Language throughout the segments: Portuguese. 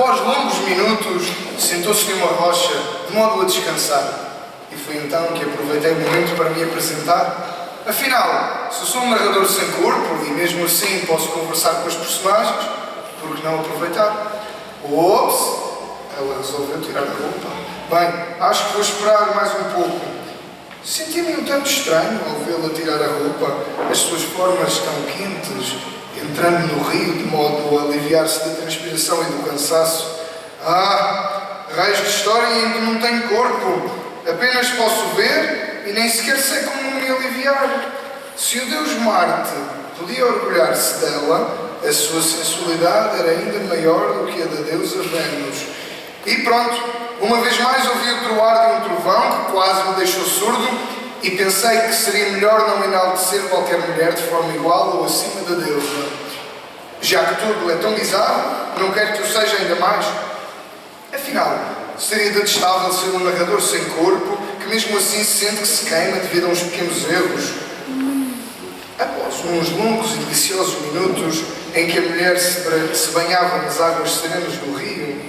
Após longos minutos, sentou-se numa rocha, de modo a descansar. E foi então que aproveitei o momento para me apresentar. Afinal, se sou um narrador sem corpo e mesmo assim posso conversar com os personagens, por que não aproveitar? Ops! Ela resolveu tirar a roupa. Bem, acho que vou esperar mais um pouco. Senti-me um tanto estranho ao vê-la tirar a roupa, as suas formas tão quentes, entrando no rio de modo a aliviar-se da transpiração e do cansaço. Ah, raios de história em que não tenho corpo. Apenas posso ver e nem sequer sei como me aliviar. Se o deus Marte podia orgulhar-se dela, a sua sensualidade era ainda maior do que a da deusa Vênus. E pronto, uma vez mais ouvi o troar de um trovão que quase me deixou surdo e pensei que seria melhor não enaltecer qualquer mulher de forma igual ou acima da deusa. Já que tudo é tão bizarro, não quero que o seja ainda mais. Afinal, seria detestável ser um narrador sem corpo que mesmo assim se sente que se queima devido a uns pequenos erros. Após uns longos e deliciosos minutos em que a mulher se banhava nas águas serenas do rio,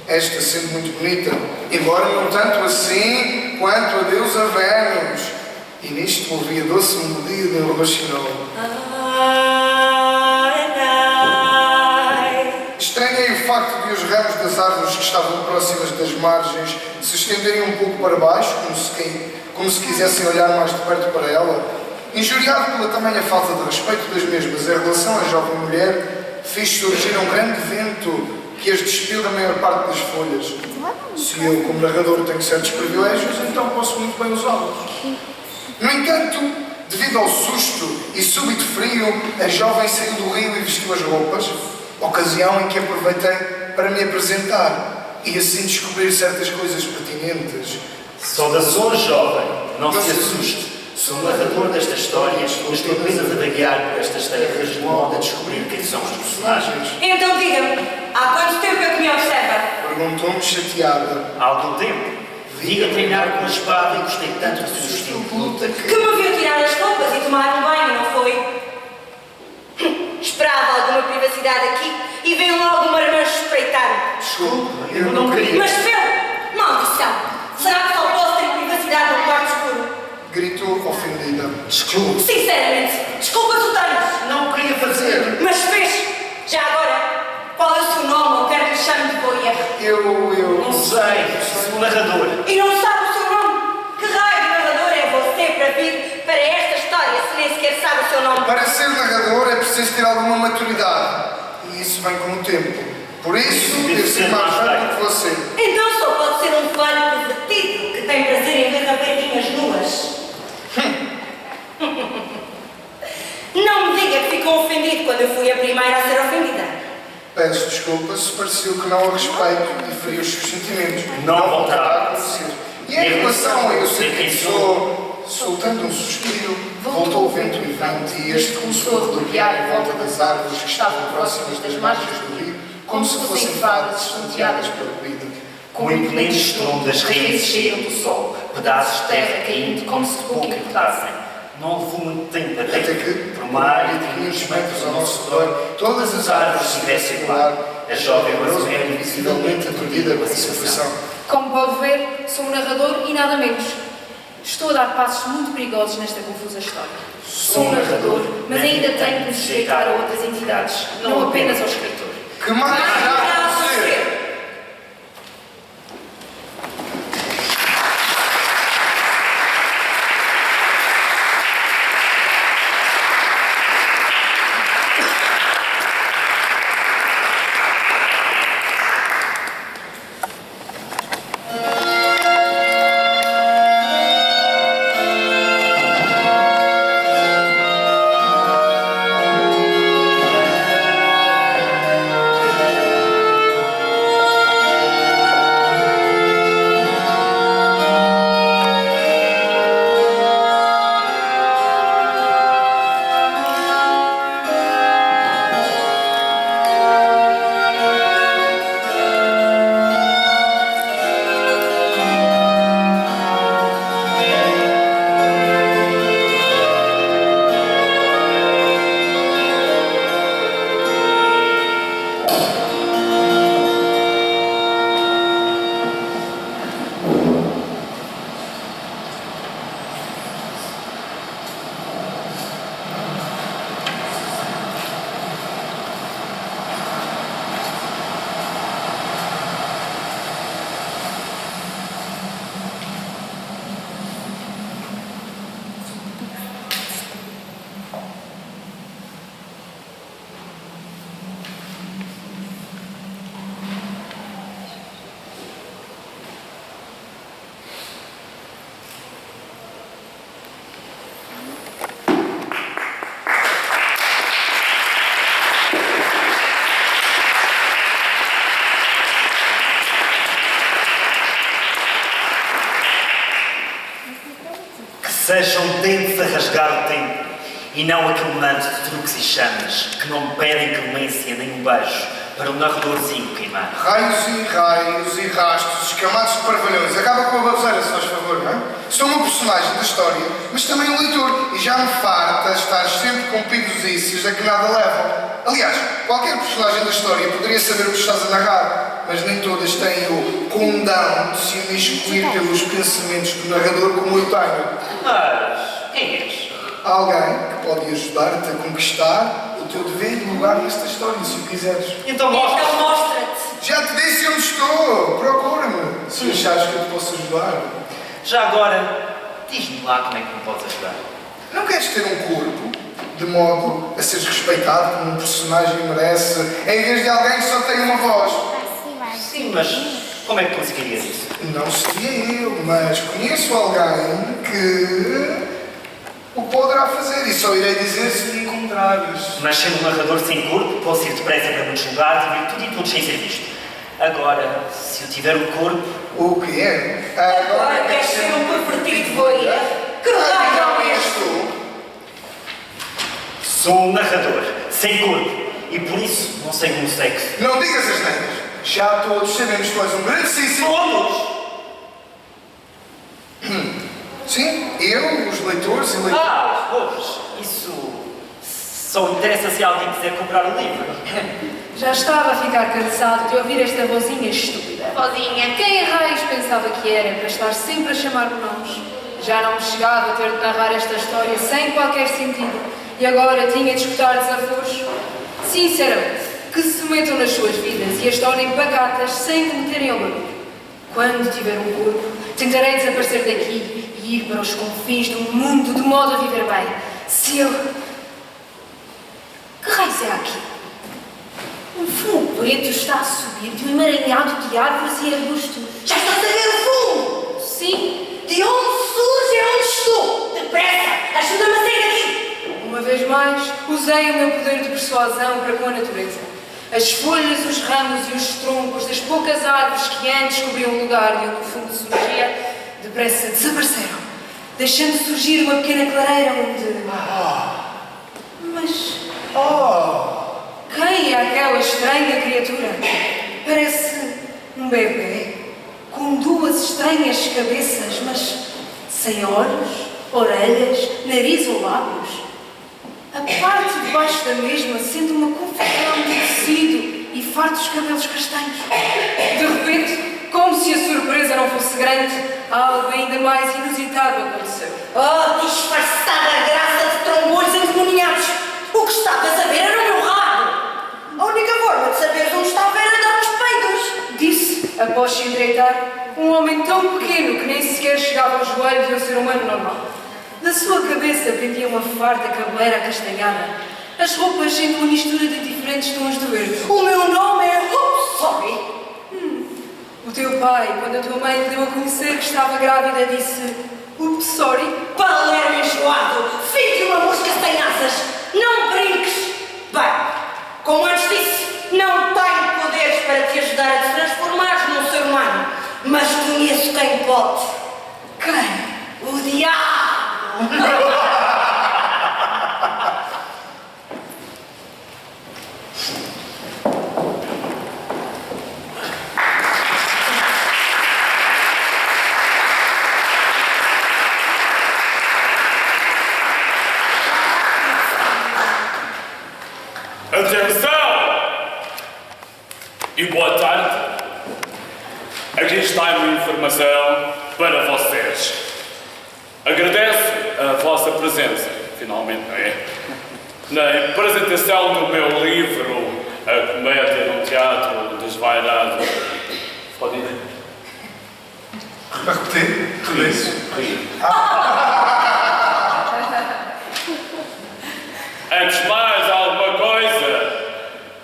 esta sendo muito bonita, embora não tanto assim quanto a deusa Vênus, e nisto ouvi a doce melodia de um roxinol. Estranhei o facto de os ramos das árvores que estavam próximas das margens se estenderem um pouco para baixo, como se quisessem olhar mais de perto para ela. Injuriado pela tamanha falta de respeito das mesmas em relação à jovem mulher, fiz surgir um grande vento que as despiu da maior parte das folhas. Se eu, como narrador, tenho certos privilégios, então posso muito bem usá-los. No entanto, devido ao susto e súbito frio, a jovem saiu do rio e vestiu as roupas, ocasião em que aproveitei para me apresentar e assim descobrir certas coisas pertinentes. Saudações, jovem. Não se assuste. Sou o narrador desta história e estou apenas a vaguear por estas terras de modo a descobrir quem são os personagens. Então diga-me, há quanto tempo é que me observa? Perguntou-me chateada. Há algum tempo. Vim a treinar com a espada e gostei tanto do seu estilo de luta Que me viu tirar as roupas e tomar um banho, não foi? Esperava alguma privacidade aqui e veio logo uma irmã espreitar-me. Desculpe, eu não queria. Mas meu, maldição! Será que só posso ter privacidade no quarto escuro? Gritou ofendida. Desculpe. Sinceramente, desculpa tu tens. Não queria fazer. Mas fez. Já agora, qual é o seu nome ou quero que lhe chame de boia? Eu Não sei. Sou o narrador. E não sabe o seu nome? Que raio de narrador é você para vir para esta história se nem sequer sabe o seu nome? Para ser narrador é preciso ter alguma maturidade. E isso vem com o tempo. Por isso, devo ser mais velho que você. Então só pode ser um velho pervertido que tem prazer em ver raparigas nuas. Não me diga que ficou ofendido quando eu fui a primeira a ser ofendida. Peço desculpa se pareceu que não a respeito e feri os seus sentimentos. Não voltará a acontecer. E em relação a eu ser quem sou, soltando um suspiro, voltou o vento levante e este começou a rodopiar em volta das árvores que estavam próximas das margens do rio, como se fossem fadas estonteadas pela vida. Com o imponente estrondo das raízes saíram do sol, pedaços de terra caindo como se de pouco importassem. Não levou muito tempo até que, por uma área de 500 metros ao nosso redor, todas as árvores se tivessem voar. A jovem Rosemary, visivelmente aturdida com a situação. Como pode ver, sou um narrador e nada menos. Estou a dar passos muito perigosos nesta confusa história. Sou um narrador, mas ainda tenho que me sujeitar a outras entidades, não apenas ao escritor. Que mais irá acontecer? Que sejam dentes a rasgar o tempo e não aquele manto de truques e chamas que não pedem clemência nem um beijo para o narradorzinho queimar. Raios e rastos, escamados de parvalhões. Acaba com a baboseira, se faz favor, não é? Sou um personagem da história, mas também um leitor, e já me farta estar sempre com pingos ícios a que nada levam. Aliás, qualquer personagem da história poderia saber o que estás a narrar, mas nem todas têm o condão de se imiscuir pelos pensamentos do narrador como eu tenho. Mas quem és? Alguém que pode ajudar-te a conquistar o teu devido lugar nesta história, se o quiseres. Então mostra. Então mostra-te. Já te disse onde estou. Procura-me, se achares que eu te posso ajudar. Já agora, diz-me lá como é que me podes ajudar. Não queres ter um corpo de modo a seres respeitado como um personagem merece, em vez de alguém que só tem uma voz? Sim, mas como é que conseguirias isso? Não seria eu, mas conheço alguém que o poderá fazer e só irei dizer se me encontrares. Mas sendo um narrador sem corpo, posso ir depressa para muitos lugares e ver tudo e todos sem ser visto. Agora, se eu tiver um corpo... O que é? Agora queres ser um pervertido voyeur? Que raio és tu? Sou um narrador, sem corpo, e por isso não sei como sexo. Não digas as neiras. Já todos sabemos que tu és um grandíssimo... Todos! Sim, eu, os leitores e leitores... Ah, pois, isso só interessa se alguém quiser comprar o livro. Já estava a ficar cansado de ouvir esta vozinha estúpida. Vozinha. Quem a raios pensava que era para estar sempre a chamar por nomes? Já não me chegava a ter de narrar esta história sem qualquer sentido. E agora tinha de escutar desaforos? Sinceramente, que se metam nas suas vidas e as tornem pacatas sem cometerem ao barulho. Quando tiver um corpo, tentarei desaparecer daqui e ir para os confins do mundo de modo a viver bem. Se eu... Que raios é aqui? Um fumo preto está a subir de um emaranhado de árvores e arbustos. Já estás a ver o fumo? Sim, De onde surge é onde estou. Depressa, ajuda-me a sair daqui. uma vez mais, usei o meu poder de persuasão para com a natureza. As folhas, os ramos e os troncos das poucas árvores que antes cobriam o lugar de onde o fumo surgia, depressa desapareceram, deixando surgir uma pequena clareira onde... Mas... Quem é aquela estranha criatura? Parece um bebê, com duas estranhas cabeças, mas sem olhos, orelhas, nariz ou lábios. A parte de baixo da mesma sente uma confusão de tecido e fartos cabelos castanhos. De repente, como se a surpresa não fosse grande, algo ainda mais inusitado aconteceu. Oh, disfarçada graça de trombolhos endemoniados! O que estavas a ver era o meu rabo! A única forma de saberes onde estava era dar uns peidos! Disse, após se endireitar, um homem tão pequeno que nem sequer chegava aos joelhos de um ser humano normal. Da sua cabeça pendia uma farda cabeleira acastanhada, as roupas sendo uma mistura de diferentes tons de verde. O meu nome é Sorry! O teu pai, quando a tua mãe lhe deu a conhecer que estava grávida, disse: "Oops, sorry." Palermo enjoado! Filho de uma mosca sem asas! Não brinques! Bem, como antes disse, não tenho poderes para te ajudar a te transformares num ser humano, mas conheço quem pode. Quem? O diabo! Atenção! E boa tarde. Aqui está uma informação para vocês. Agradeço a vossa presença, finalmente, não é? Na apresentação do meu livro, A Comédia no Teatro Desvairado. Pode ir? A repetir? Tudo isso? Antes de mais alguma coisa,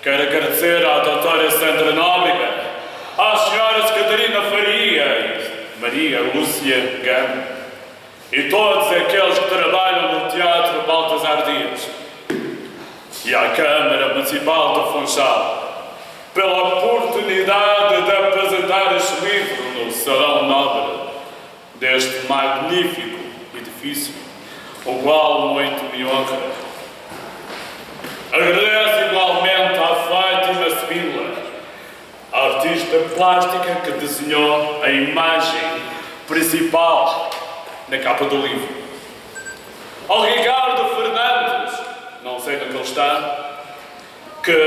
quero agradecer à doutora Sandra Nóbrega, às senhoras Catarina Faria e Maria Lúcia Gama e todos aqueles que trabalham no Teatro Baltasar Dias e à Câmara Municipal do Funchal pela oportunidade de apresentar este livro no Salão Nobre deste magnífico e edifício, o qual muito me honra. Agradeço igualmente à Fátima Sibila, a artista plástica que desenhou a imagem principal na capa do livro. Ao Ricardo Fernandes, não sei onde ele está, que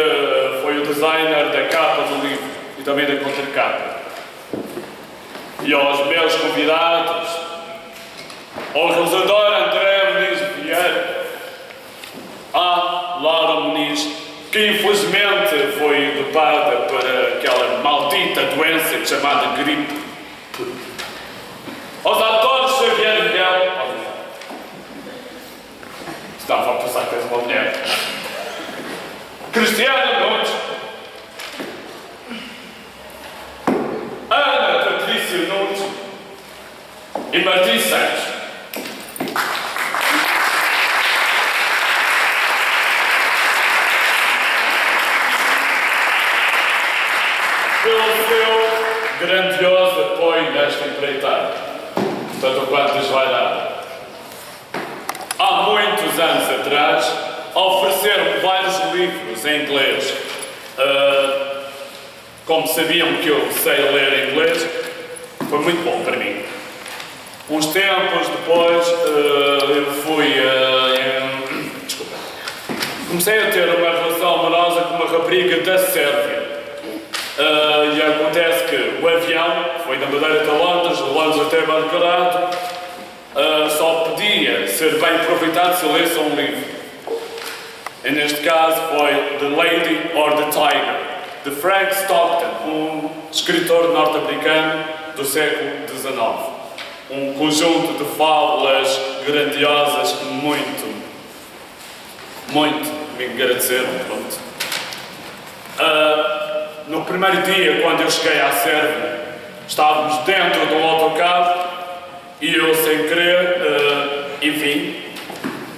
foi o designer da capa do livro e também da contracapa. E aos meus convidados, ao realizador André Muniz Vieira, à Laura Muniz, que infelizmente foi dopada para aquela maldita doença chamada gripe. Aos atores Xavier Miguel, estava a pensar que és uma mulher, Cristiano Nunes, Ana Patrícia Nunes e Martim Santos. Pelo seu grandioso apoio nesta empreitada, tanto quanto lhes vai dar. Há muitos anos atrás, ofereceram-me vários livros em inglês. Como sabiam que eu sei ler inglês, foi muito bom para mim. Uns tempos depois, eu fui... desculpa. Comecei a ter uma relação amorosa com uma rapariga da Sérvia. E acontece que o avião foi da Madeira até Londres, de Londres até Belgrado, só podia ser bem aproveitado se lesse um livro. E neste caso foi The Lady or the Tiger, de Frank Stockton, um escritor norte-americano do século XIX. Um conjunto de fábulas grandiosas que muito me agradeceram. No primeiro dia, quando eu cheguei à Sérvia, estávamos dentro de um autocarro e eu, sem querer, enfim,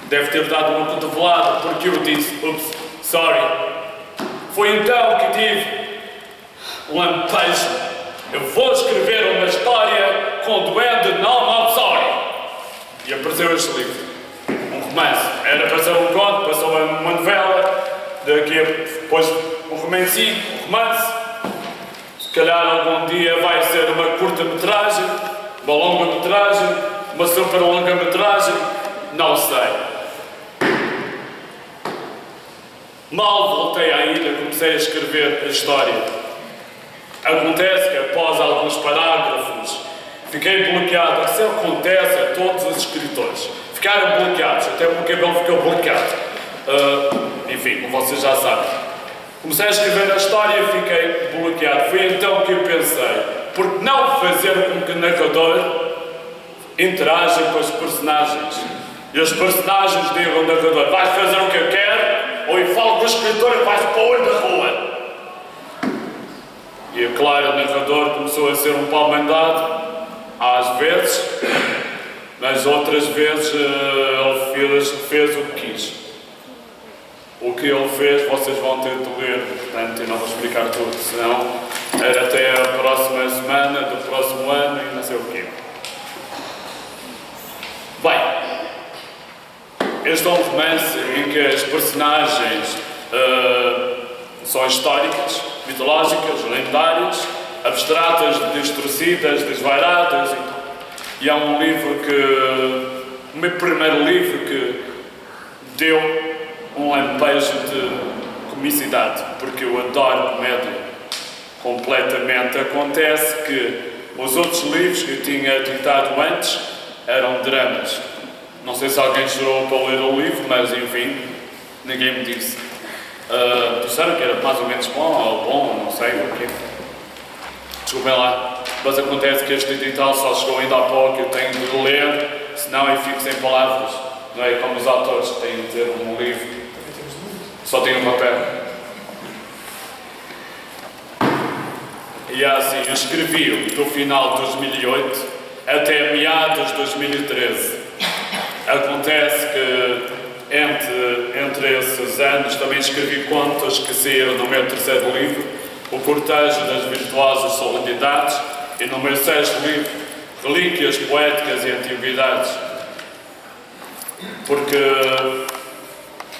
deve ter dado uma cotovelada, porque eu disse, oops, sorry. Foi então que tive um lampejo. Eu vou escrever uma história com o duende não sorry. E apareceu este livro, um romance. Era para ser um conto, passou uma novela, daqui a depois um romance. Se calhar algum dia vai ser uma curta-metragem, uma longa-metragem, uma super longa-metragem, não sei. Mal voltei à ilha, comecei a escrever a história. Acontece que após alguns parágrafos fiquei bloqueado. Isso acontece a todos os escritores. Ficaram bloqueados, até porque o cabelo ficou bloqueado. Enfim, como vocês já sabem. Comecei a escrever a história e fiquei bloqueado. Foi então que eu pensei, por que não fazer com que o narrador interaja com os personagens? E os personagens digam ao narrador, vais fazer o que eu quero? Ou eu falo com o escritor e vais para o olho da rua? E claro, o narrador começou a ser um pau mandado, às vezes, mas outras vezes ele fez o que quis. O que ele fez, vocês vão ter de ler, portanto, eu não vou explicar tudo, senão era até a próxima semana, do próximo ano e não sei o quê. Bem, este é um romance em que as personagens são históricas, mitológicas, lendárias, abstratas, distorcidas, desvairadas. E é um livro o meu primeiro livro que deu um lampejo de comicidade, porque eu adoro comédia completamente. Acontece que os outros livros que eu tinha editado antes eram dramas. Não sei se alguém chorou para ler o livro, mas enfim, ninguém me disse. Disseram que era mais ou menos bom, não sei o quê. Desculpem lá, mas acontece que este edital só chegou ainda há pouco, eu tenho de ler, senão eu fico sem palavras. Não é como os autores que têm de ter um livro. Só tem um papel. E assim, eu escrevi do final de 2008 até meados de 2013. Acontece que entre esses anos também escrevi contos que saíram no meu terceiro livro, O Cortejo das Virtuosas Solenidades, e no meu sexto livro, Relíquias Poéticas e Antiguidades. porque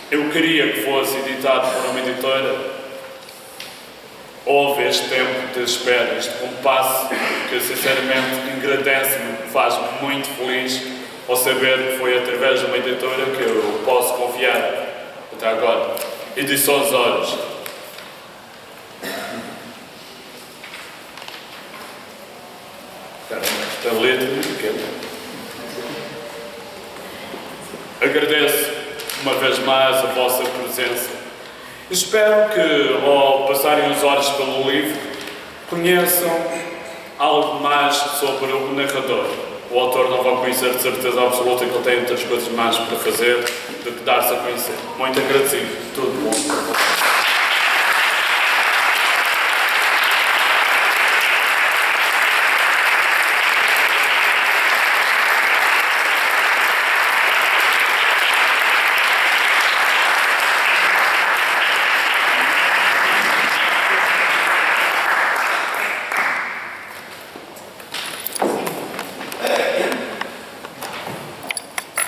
eu queria que fosse editado por uma editora. Houve este tempo de espera, este compasso, que sinceramente engrandece-me, faz-me muito feliz ao saber que foi através de uma editora que eu posso confiar até agora. Edições Horas. Esta letra, agradeço uma vez mais a vossa presença. Espero que, ao passarem as horas pelo livro, conheçam algo mais sobre o narrador. O autor não vai conhecer de certeza absoluta que ele tem outras coisas mais para fazer do que dar-se a conhecer. Muito agradecido. Tudo bom.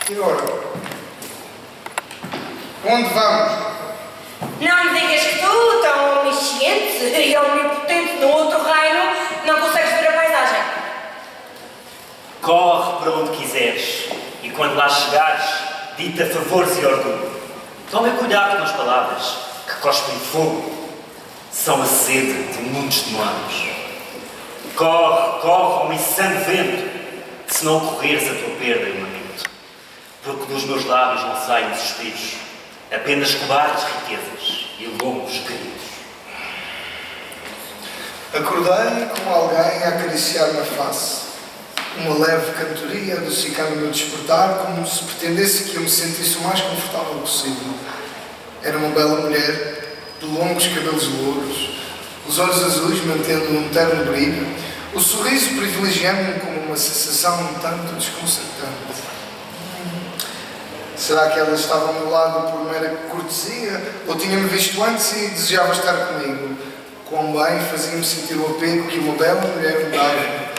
E agora? Onde vamos? Não me digas que tu, tão omnisciente e omnipotente no outro reino, não consegues ver a paisagem. Corre para onde quiseres e quando lá chegares, dita favores e orgulho. Tome cuidado com as palavras que cospem fogo. São a sede de muitos demónios. Corre, corre, ao insano vento, se não correres a tua perda e lamento. Porque dos meus lábios não saem suspiros, apenas cobardes riquezas e longos gritos. Acordei como alguém a acariciar-me a face. Uma leve cantoria adocicando o meu despertar, como se pretendesse que eu me sentisse o mais confortável possível. Era uma bela mulher, de longos cabelos louros, os olhos azuis mantendo um terno brilho, o sorriso privilegiando-me como uma sensação um tanto desconcertante. Será que ela estava ao meu lado por mera cortesia? Ou tinha-me visto antes e desejava estar comigo? Quão bem fazia-me sentir o apego que uma bela mulher me dava.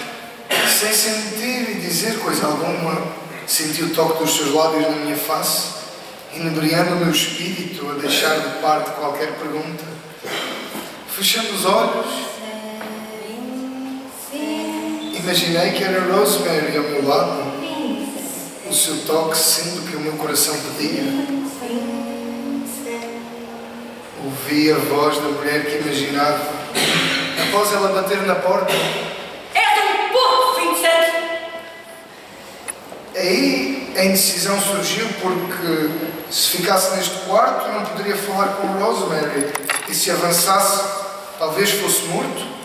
Sem sentir e dizer coisa alguma, senti o toque dos seus lábios na minha face, inebriando o meu espírito a deixar de parte qualquer pergunta. Fechando os olhos, imaginei que era Rosemary ao meu lado, o seu toque sendo o que o meu coração pedia. Ouvi a voz da mulher que imaginava. Após ela bater na porta, És um porco, fim de santo! aí a indecisão surgiu porque se ficasse neste quarto não poderia falar com Rosemary e se avançasse talvez fosse morto.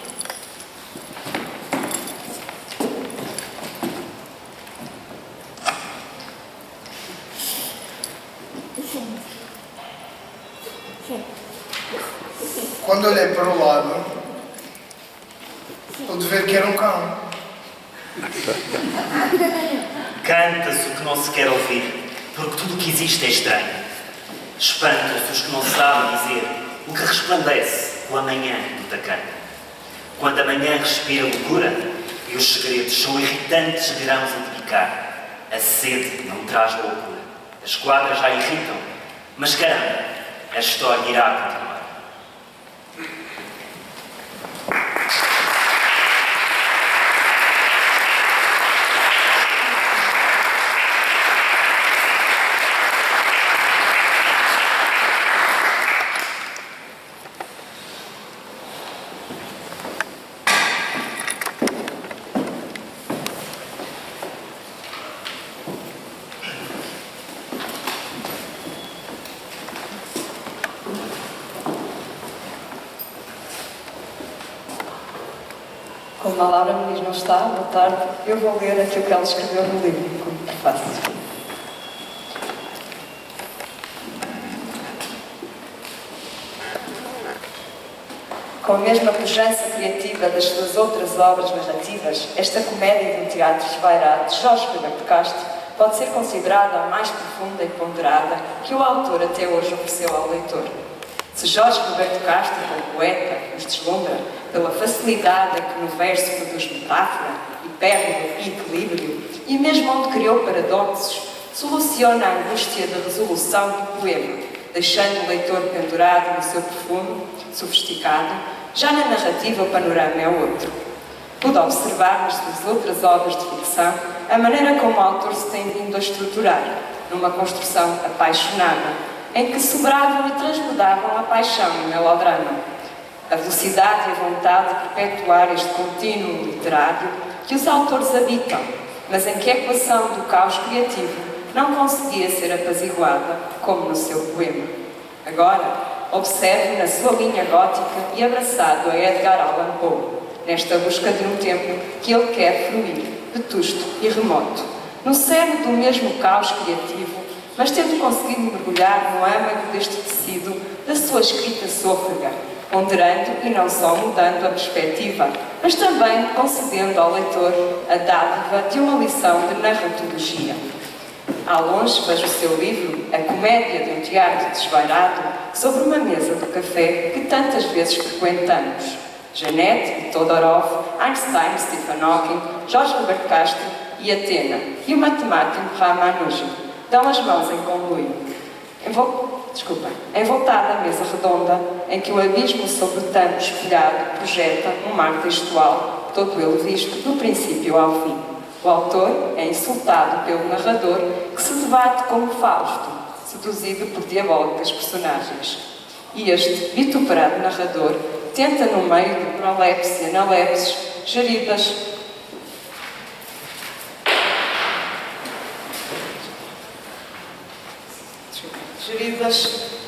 Quando olhei para o lado, pude ver que era um cão. Canta-se o que não se quer ouvir, porque tudo o que existe é estranho. Espanta-se os que não sabem dizer o que resplandece com a manhã do tacano. Quando a manhã respira loucura e os segredos são irritantes grãos a picar, a sede não traz loucura. As quadras já irritam, mas caramba, a história irá continuar. Como a Laura Muniz não está, boa tarde, eu vou ler aquilo que ela escreveu no livro, como prefácio. Com a mesma pujança criativa das suas outras obras narrativas, esta comédia de um teatro esvairado de Jorge Roberto Castro pode ser considerada a mais profunda e ponderada que o autor até hoje ofereceu ao leitor. Se Jorge Roberto Castro, como poeta, nos deslumbra pela facilidade a que no verso produz metáfora, hipérbole e equilíbrio, e mesmo onde criou paradoxos, soluciona a angústia da resolução do poema, deixando o leitor pendurado no seu perfume sofisticado. Já na narrativa o panorama é outro. Pude observar nas suas outras obras de ficção a maneira como o autor se tem vindo a estruturar, numa construção apaixonada, em que sobravam e transbordavam a paixão e o melodrama. A velocidade e a vontade de perpetuar este contínuo literário que os autores habitam, mas em que a equação do caos criativo não conseguia ser apaziguada, como no seu poema. Agora, observe na sua linha gótica e abraçado a Edgar Allan Poe, nesta busca de um tempo que ele quer fluir, vetusto e remoto, no cerne do mesmo caos criativo, mas tendo conseguido mergulhar no âmago deste tecido da sua escrita sôfrega, ponderando e não só mudando a perspectiva, mas também concedendo ao leitor a dádiva de uma lição de narratologia. Ao longe vejo o seu livro, A Comédia de um Teatro Desvairado, sobre uma mesa de café que tantas vezes frequentamos. Jeanette, Todorov, Einstein, Stephen Hawking, Jorge Roberto Castro e Atena, e o matemático Ramanujan dão as mãos em conluio. Envoltada à mesa redonda, em que o abismo sobre o tampo espelhado projeta um mar textual, todo ele visto do princípio ao fim. O autor é insultado pelo narrador, que se debate como Fausto, seduzido por diabólicas personagens. E este vituperado narrador tenta, no meio de prolepse e analepses, geridas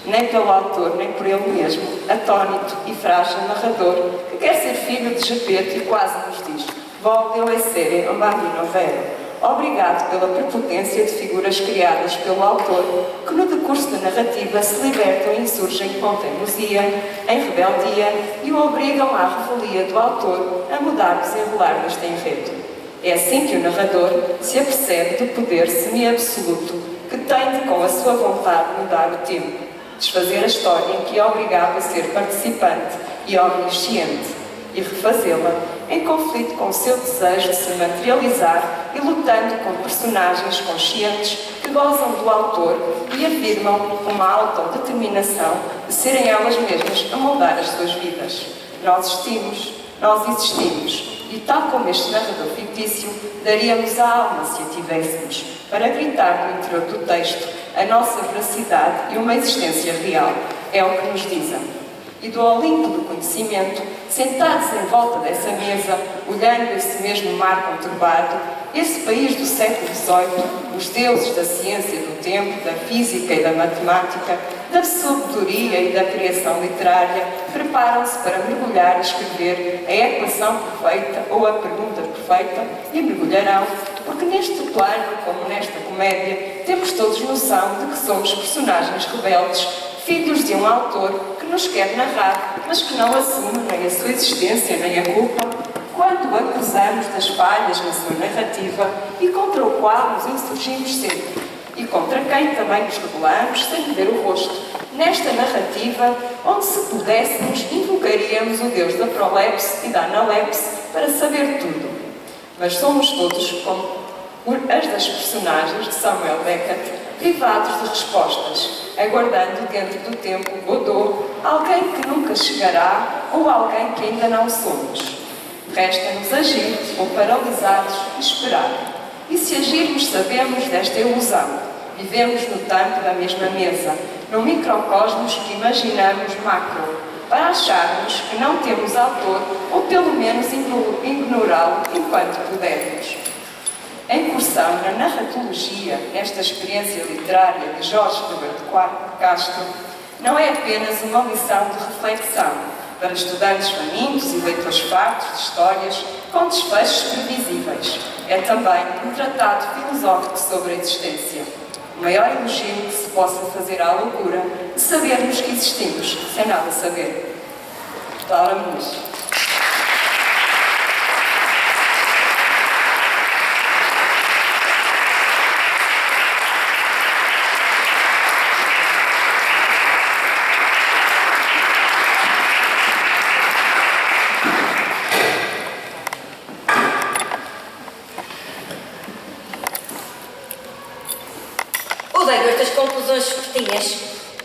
nem pelo autor, nem por ele mesmo, atónito e frágil narrador, que quer ser filho de Gepeto e quase nos diz: voglio essere un bambino vero, obrigado pela prepotência de figuras criadas pelo autor, que no decurso da narrativa se libertam e insurgem com teimosia, em rebeldia, e o obrigam à revelia do autor a mudar o desenrolar deste enredo. É assim que o narrador se apercebe do poder semi-absoluto que tem de, com a sua vontade, mudar o tempo, desfazer a história em que é obrigado a ser participante e omnisciente, e refazê-la em conflito com o seu desejo de se materializar e lutando com personagens conscientes que gozam do autor e afirmam uma autodeterminação de serem elas mesmas a moldar as suas vidas. Nós existimos, e tal como este narrador fictício, daríamos a alma se a tivéssemos, para gritar no interior do texto a nossa veracidade e uma existência real. É o que nos dizem. E do Olimpo do conhecimento, sentados em volta dessa mesa, olhando esse mesmo mar conturbado, esse país do século XVIII, os deuses da ciência e do tempo, da física e da matemática, da sabedoria e da criação literária, preparam-se para mergulhar e escrever a equação perfeita ou a pergunta perfeita, e mergulharão, porque neste plano, como nesta comédia, temos todos noção de que somos personagens rebeldes, filhos de um autor que nos quer narrar, mas que não assume nem a sua existência nem a culpa, quando o acusamos das falhas na sua narrativa e contra o qual nos insurgimos sempre, e contra quem também nos rebelamos sem ver o rosto. Nesta narrativa, onde se pudéssemos, invocaríamos o Deus da prolepse e da analepse para saber tudo. Mas somos todos, como as das personagens de Samuel Beckett, privados de respostas, aguardando dentro do tempo Godot alguém que nunca chegará ou alguém que ainda não somos. Resta-nos agir ou paralisados e esperar. E se agirmos, sabemos desta ilusão. Vivemos no tampo da mesma mesa, num microcosmos que imaginamos macro, para acharmos que não temos autor ou pelo menos ignorá-lo enquanto pudermos. A incursão na narratologia, nesta experiência literária de Jorge Roberto Castro, não é apenas uma lição de reflexão para estudantes famintos e leitores fartos de histórias com desfechos previsíveis. É também um tratado filosófico sobre a existência. O maior elogio que se possa fazer à loucura de sabermos que existimos sem nada saber. Laura Muniz. veio a estas conclusões espertinhas?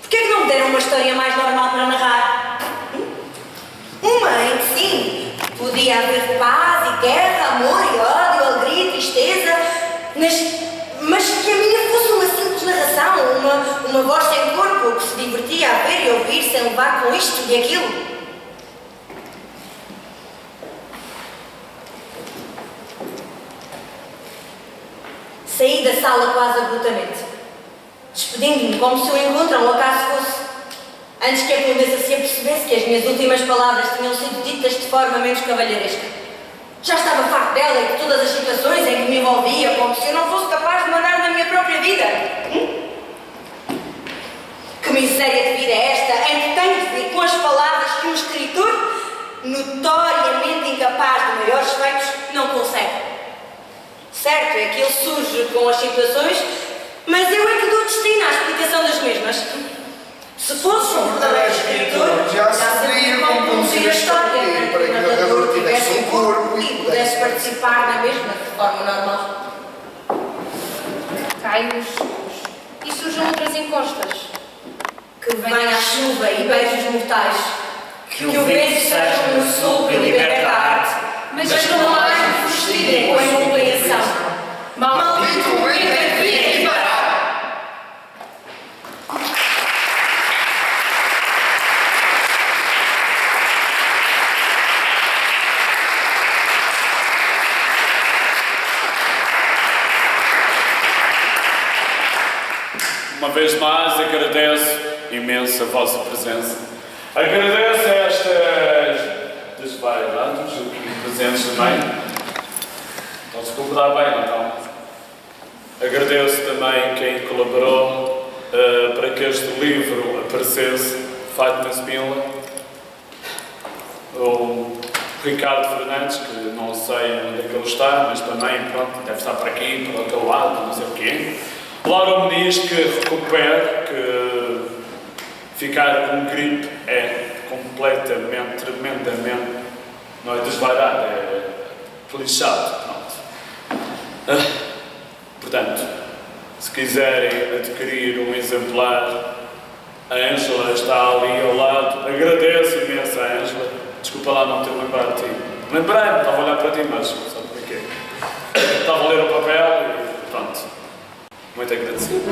Porquê que não me deram uma história mais normal para narrar? Uma em que sim, podia haver paz e guerra, amor e ódio, alegria e tristeza, mas que a minha fosse uma simples narração, uma voz sem corpo que se divertia a ver e ouvir sem levar com isto e aquilo. Saí da sala quase abruptamente, despedindo-me como se o encontro a um acaso fosse, antes que a condessa se apercebesse que as minhas últimas palavras tinham sido ditas de forma menos cavalheiresca. Já estava farto dela e de todas as situações em que me envolvia, como se eu não fosse capaz de mandar na minha própria vida. Que miséria de vida é esta, em que tenho de vir com as palavras que um escritor, notoriamente incapaz de maiores feitos, não consegue. Certo é que ele surge com as situações, mas eu é que dou destino à explicação das mesmas. Se fosse um verdadeiro escritor, já saberia como conduzir a história para que o narrador tivesse um corpo e pudesse participar da mesma de forma normal. Caem os céus e surjam outras encostas. Que venha a chuva e beijos mortais. Que o vento seja no sul e liberte a arte. Mas não há que fugir com a incompreensão. Maldito o vento que vir aqui parar. Uma vez mais agradeço imenso a vossa presença. Agradeço a estas desvailados aqui presentes também. Não se comportar bem, então. Agradeço também quem colaborou para que este livro aparecesse, Fátima Spínola, o Ricardo Fernandes, que não sei onde é que ele está, mas também, pronto, deve estar por aqui, por aquele lado, não sei o quê. Laura Muniz, que recupera, que ficar com gripe é completamente, tremendamente, não é desvairado, é lixado, pronto. Portanto, se quiserem adquirir um exemplar, a Ângela está ali ao lado. Agradeço imenso a Ângela. Desculpa lá não ter lembrado de ti. Lembrei-me, estava a olhar para ti, mas sabe como é que é? Estava a ler o papel e pronto. Muito agradecido.